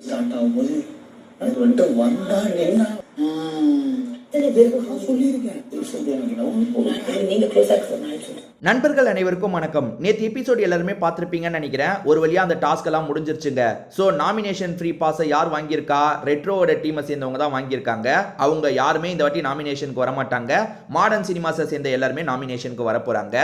Start ஆகும்போது அது வந்துட்டு வந்தா என்ன சொல்லியிருக்கேன். நீங்க க்ளோஸா இருக்க நண்பர்கள் அனைவருக்கும் வணக்கம். நேற்று எபிசோடு எல்லாருமே பார்த்துருப்பீங்கன்னு நினைக்கிறேன். ஒரு வழியாக அந்த டாஸ்க் எல்லாம் முடிஞ்சிருச்சுங்க. ஸோ நாமினேஷன் ஃப்ரீ பாஸை யார் வாங்கியிருக்கா? ரெட்ரோவோட டீமை சேர்ந்தவங்க தான் வாங்கியிருக்காங்க. அவங்க யாருமே இந்த வாட்டி நாமினேஷனுக்கு வரமாட்டாங்க. மாடர்ன் சினிமாஸை சேர்ந்த எல்லாருமே நாமினேஷனுக்கு வர போகிறாங்க.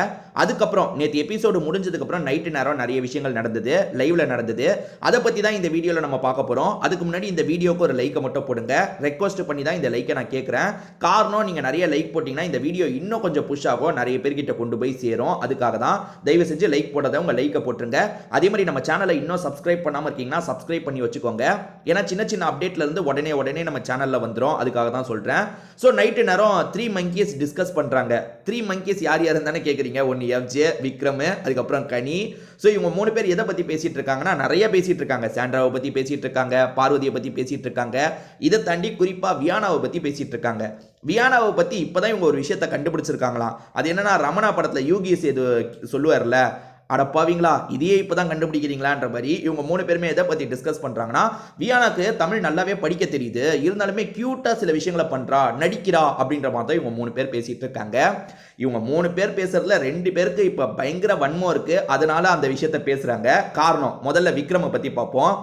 அதுக்கப்புறம் நேற்று எபிசோடு முடிஞ்சதுக்கப்புறம் நைட்டு நேரம் நிறைய விஷயங்கள் நடந்தது, லைவ்ல நடந்தது. அதை பற்றி தான் இந்த வீடியோவில் நம்ம பார்க்க போகிறோம். அதுக்கு முன்னாடி இந்த வீடியோக்கு ஒரு லைக்கை மட்டும் போடுங்க. ரெக்வஸ்ட் பண்ணி தான் இந்த லைக்கை நான் கேட்குறேன். காரணம், நீங்கள் நிறைய லைக் போட்டிங்கன்னா இந்த வீடியோ இன்னும் கொஞ்சம் புஷ் ஆகும், நிறைய பேர்கிட்ட கொண்டு போய் சேரும். அதுக்காக தான் தயவு செஞ்சு லைக் போடாத உங்க லைக்கை போட்டுருங்க. அதே மாதிரி நம்ம சேனலை இன்னும் சப்ஸ்கிரைப் பண்ணாம இருக்கீங்கன்னா சப்ஸ்கிரைப் பண்ணி வச்சுக்கோங்க. ஏன்னா சின்ன சின்ன அப்டேட்ல இருந்து உடனே நம்ம சேனல்ல வந்துரும். அதுக்காக தான் சொல்றேன். ஸோ நைட்டு நேரம் 3 monkeys டிஸ்கஸ் பண்றாங்க. 3 monkeys யார் யாருன்னு தானே கேட்குறீங்க. ஒன்று எஃப்ஜே, விக்ரம், அதுக்கப்புறம் கனி. ஸோ இவங்க 3 பேர் எதை பத்தி பேசிட்டு இருக்காங்கன்னா, நிறைய பேசிட்டு இருக்காங்க. சாண்ட்ராவை பத்தி பேசிட்டு இருக்காங்க, பார்வதியை பத்தி பேசிட்டு இருக்காங்க. இதை தாண்டி குறிப்பா வியானாவை பத்தி பேசிட்டு இருக்காங்க. வியானாவை பத்தி இப்பதான் இவங்க ஒரு விஷயத்தை கண்டுபிடிச்சிருக்காங்களாம். அது என்னன்னா, ரமணா படத்துல யூகிஎஸ் எது சொல்லுவார்ல, அடப்பாவீங்களா இதையே இப்பதான் கண்டுபிடிக்கிறீங்களான்ற மாதிரி இவங்க 3 பேருமே எதை பத்தி டிஸ்கஸ் பண்றாங்கன்னா, வியானாக்கு தமிழ் நல்லாவே படிக்க தெரியுது, இருந்தாலுமே கியூட்டா சில விஷயங்களை பண்றா, நடிக்கிறா அப்படின்ற மாதிரி தான் இவங்க 3 பேர் பேசிட்டு இருக்காங்க. இவங்க 3 பேர் பேசுறதுல 2 பேருக்கு இப்ப பயங்கர வன்மம் இருக்கு. அதனால அந்த விஷயத்தை பேசுறாங்க. காரணம், முதல்ல விக்ரமை பத்தி பார்ப்போம்.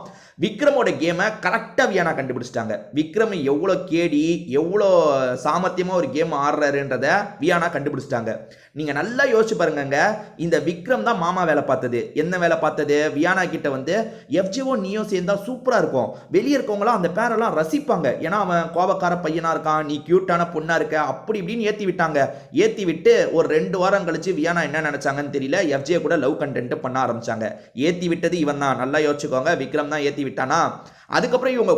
விக்ரமோட கேமை கரெக்டாக வியானா கண்டுபிடிச்சிட்டாங்க. விக்ரம் எவ்வளோ கேடி, எவ்வளோ சாமர்த்தியமாக ஒரு கேம் ஆடுறாருன்றத வியானா கண்டுபிடிச்சிட்டாங்க. நீங்கள் நல்லா யோசிச்சு பாருங்க. இந்த விக்ரம் தான் மாமா வேலை பார்த்தது. என்ன வேலை பார்த்தது? வியானா கிட்ட வந்து எஃப்ஜிஓ நீயோ சேர்ந்தா சூப்பராக இருக்கும், வெளியே இருக்கவங்களாம் அந்த பேரெல்லாம் ரசிப்பாங்க, ஏன்னா அவன் கோபக்கார பையனாக இருக்கான், நீ கியூட்டான பொண்ணாக இருக்க, அப்படி இப்படின்னு ஏற்றி விட்டாங்க. ஏற்றி விட்டு ஒரு 2 வாரம் கழிச்சு வியானா என்ன நினைச்சாங்கன்னு தெரியல, எஃப்ஜே கூட லவ் கண்டென்ட் பண்ண ஆரம்பிச்சாங்க. ஏற்றி விட்டது இவன் தான், நல்லா யோசிச்சுக்கோங்க. விக்ரம் தான் ஏற்றி விட்டானா. அதுக்கப்புறம் இவங்க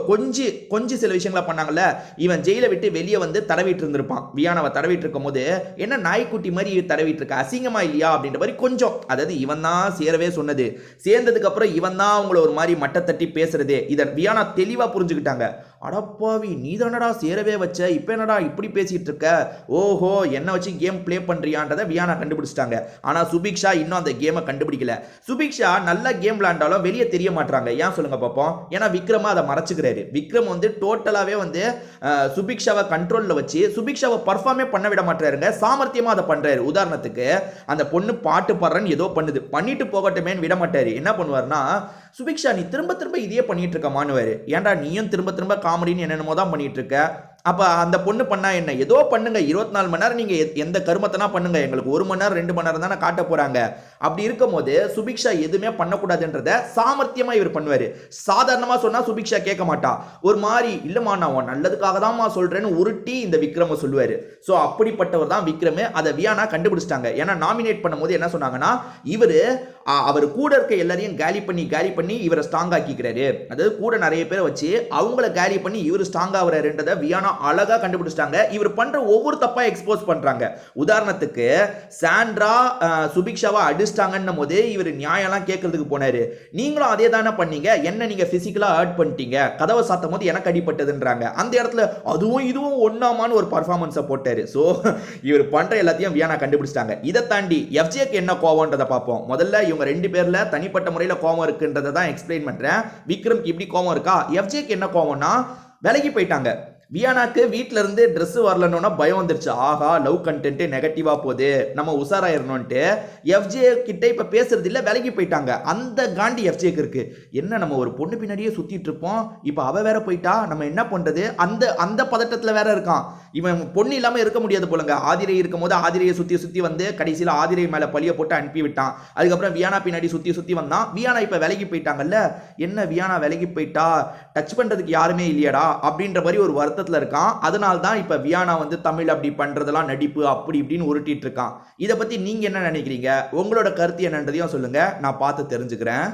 கொஞ்சம் சில விஷயங்களை பண்ணாங்கல்ல. இவன் ஜெயிலை விட்டு வெளியே வந்து தடவிட்டு இருந்திருப்பான். வியானாவை தடவிட்டு இருக்கும் போது, என்ன நாய்க்குட்டி மாதிரி தடவிட்டு இருக்க, அசிங்கமா இல்லையா அப்படின்ற மாதிரி கொஞ்சம், அதாவது இவன் தான் சேரவே சொன்னது. சேர்ந்ததுக்கு அப்புறம் இவன் தான் அவங்கள ஒரு மாதிரி மட்ட தட்டி பேசுறது. இதை வியானா தெளிவா புரிஞ்சுக்கிட்டாங்க. அடப்பாவி, நீ தானடா சேரவே வச்ச, இப்ப என்னடா இப்படி பேசிட்டு இருக்க, ஓஹோ என்ன வச்சு கேம் பிளே பண்றியான்றதை வியானா கண்டுபிடிச்சிட்டாங்க. ஆனா சுபிக்ஷா இன்னும் அந்த கேமை கண்டுபிடிக்கல. சுபிக்ஷா நல்லா கேம் விளையாண்டாலும் வெளியே தெரிய மாட்டாங்க. ஏன் சொல்லுங்க பாப்போம்? ஏன்னா விக்ரம் அதை மறைச்சுக்கிறாரு. விக்ரம் வந்து டோட்டலாவே வந்து சுபிக்ஷாவை கண்ட்ரோல்ல வச்சு சுபிக்ஷாவை பர்ஃபார்மே பண்ண விட மாட்டாருங்க. சாமர்த்தியமா அதை பண்றாரு. உதாரணத்துக்கு, அந்த பொண்ணு பாட்டு பாடுறன்னு ஏதோ பண்ணுது, பண்ணிட்டு போகட்டுமே விட மாட்டாரு. என்ன பண்ணுவாருன்னா, சுபிக்ஷா நீ திரும்ப இதையே பண்ணிட்டு இருக்க மானுவாரு. ஏன்டா நீயும் திரும்ப காமெடின்னு என்னென்னமோ தான் பண்ணிட்டு இருக்க. அப்ப அந்த பொண்ணு பண்ணா என்ன, ஏதோ பண்ணுங்க, 24 மணி நேரம் நீங்க எந்த கருமத்தனா பண்ணுங்க, எங்களுக்கு 1 மணி நேரம் 2 மணி நேரம் தானே காட்ட போறாங்க. அப்படி இருக்கும் போது சுபிக்ஷா எதுவுமே பண்ணக்கூடாதுன்றத சாமர்த்தியமா இவர் பண்ணுவாரு. சாதாரணமா சொன்னா சுபிக்ஷா கேட்க மாட்டா. ஒரு மாதிரி, இல்லம்மா நான் உன் நல்லதுக்காக தான்மா சொல்றேன்னு உருட்டி இந்த விக்ரம சொல்லுவாரு. சோ அப்படிப்பட்டவர் தான் விக்ரம். அதை வியானா கண்டுபிடிச்சிட்டாங்க. ஏன்னா நாமினேட் பண்ணும்போது என்ன சொன்னாங்கன்னா, இவரு அவர் கூட இருக்க எல்லாரையும் காலி பண்ணி இவரை ஸ்ட்ராங் ஆக்கிக்கிறாரு. அதாவது கூட நிறைய பேரை வச்சு அவங்கள காலி பண்ணி இவர் ஸ்ட்ராங் ஆகுறாருன்றத வியானா அழகா கண்டுபிடிச்சிட்டாங்க. இவர் பண்ற ஒவ்வொரு தப்பா எக்ஸ்போஸ் பண்றாங்க. உதாரணத்துக்கு, சாண்ட்ரா சுபிக்ஷாவை அடிச்சிட்டாங்கன்னும் போது இவர் நியாயம்லாம் கேட்கறதுக்கு போனாரு. நீங்களும் அதே தானே பண்ணீங்க, என்ன நீங்க பிசிக்கலா ஹர்ட் பண்ணிட்டீங்க, கதவை சாத்தும் போது எனக்கு அடிபட்டதுன்றாங்க. அந்த இடத்துல அதுவும் இதுவும் ஒண்ணாமான்னு ஒரு பர்ஃபார்மன்ஸை போட்டாரு. ஸோ இவர் பண்ற எல்லாத்தையும் வியானா கண்டுபிடிச்சிட்டாங்க. இதை தாண்டி எஃப்ஜேக்கு என்ன கோவம்ன்றதை பார்ப்போம். முதல்ல இவங்க 2 பேர்ல தனிப்பட்ட முறையில் கோவம் இருக்குன்றதை தான் எக்ஸ்பிளைன் பண்றேன். விக்ரம்க்கு இப்படி கோவம் இருக்கா, எஃப்ஜேக்கு என்ன கோவம்னா, விலகி போயிட்டாங்க. வியானாக்கு வீட்டில இருந்து ட்ரெஸ் வரலன்னா பயம் வந்துருச்சு. ஆஹா, லவ் கண்டென்ட் நெகட்டிவா போகுது, நம்ம உசாராயிரணும்ட்டு எஃப்ஜே கிட்ட இப்ப பேசுறது இல்ல, விலகி போயிட்டாங்க. அந்த காண்டி எஃப்ஜேக்கு இருக்கு. என்ன, நம்ம ஒரு பொண்ணு பின்னாடியே சுத்திட்டு இருப்போம், இப்ப அவ வேற போயிட்டா, நம்ம என்ன பண்றது, அந்த பதட்டத்துல வேற இருக்கான். இவன் பொண்ணு இல்லாம இருக்க முடியாது போலங்க. ஆதிரை இருக்கும் போது ஆதிரையை சுத்தி வந்து கடைசியில ஆதிரை மேல பழிய போட்டு அனுப்பி விட்டான். அதுக்கப்புறம் வியானா பின்னாடி சுத்தி வந்தான். வியானா இப்ப விலகி போயிட்டாங்கல்ல. என்ன வியானா விலகி போயிட்டா, டச் பண்றதுக்கு யாருமே இல்லையடா அப்படின்ற மாதிரி ஒரு வருத்தம் இருக்கான். அதனால தான் இப்ப வியானா வந்து தமிழ் அப்படி பண்றதெல்லாம் நடிப்பு அப்படி இப்படின்னு உருட்டிட்டு இருக்கான். இதை பத்தி நீங்க என்ன நினைக்கிறீங்க? உங்களோட கருத்து என்னன்றதையும் சொல்லுங்க, நான் பார்த்து தெரிஞ்சுக்கிறேன்.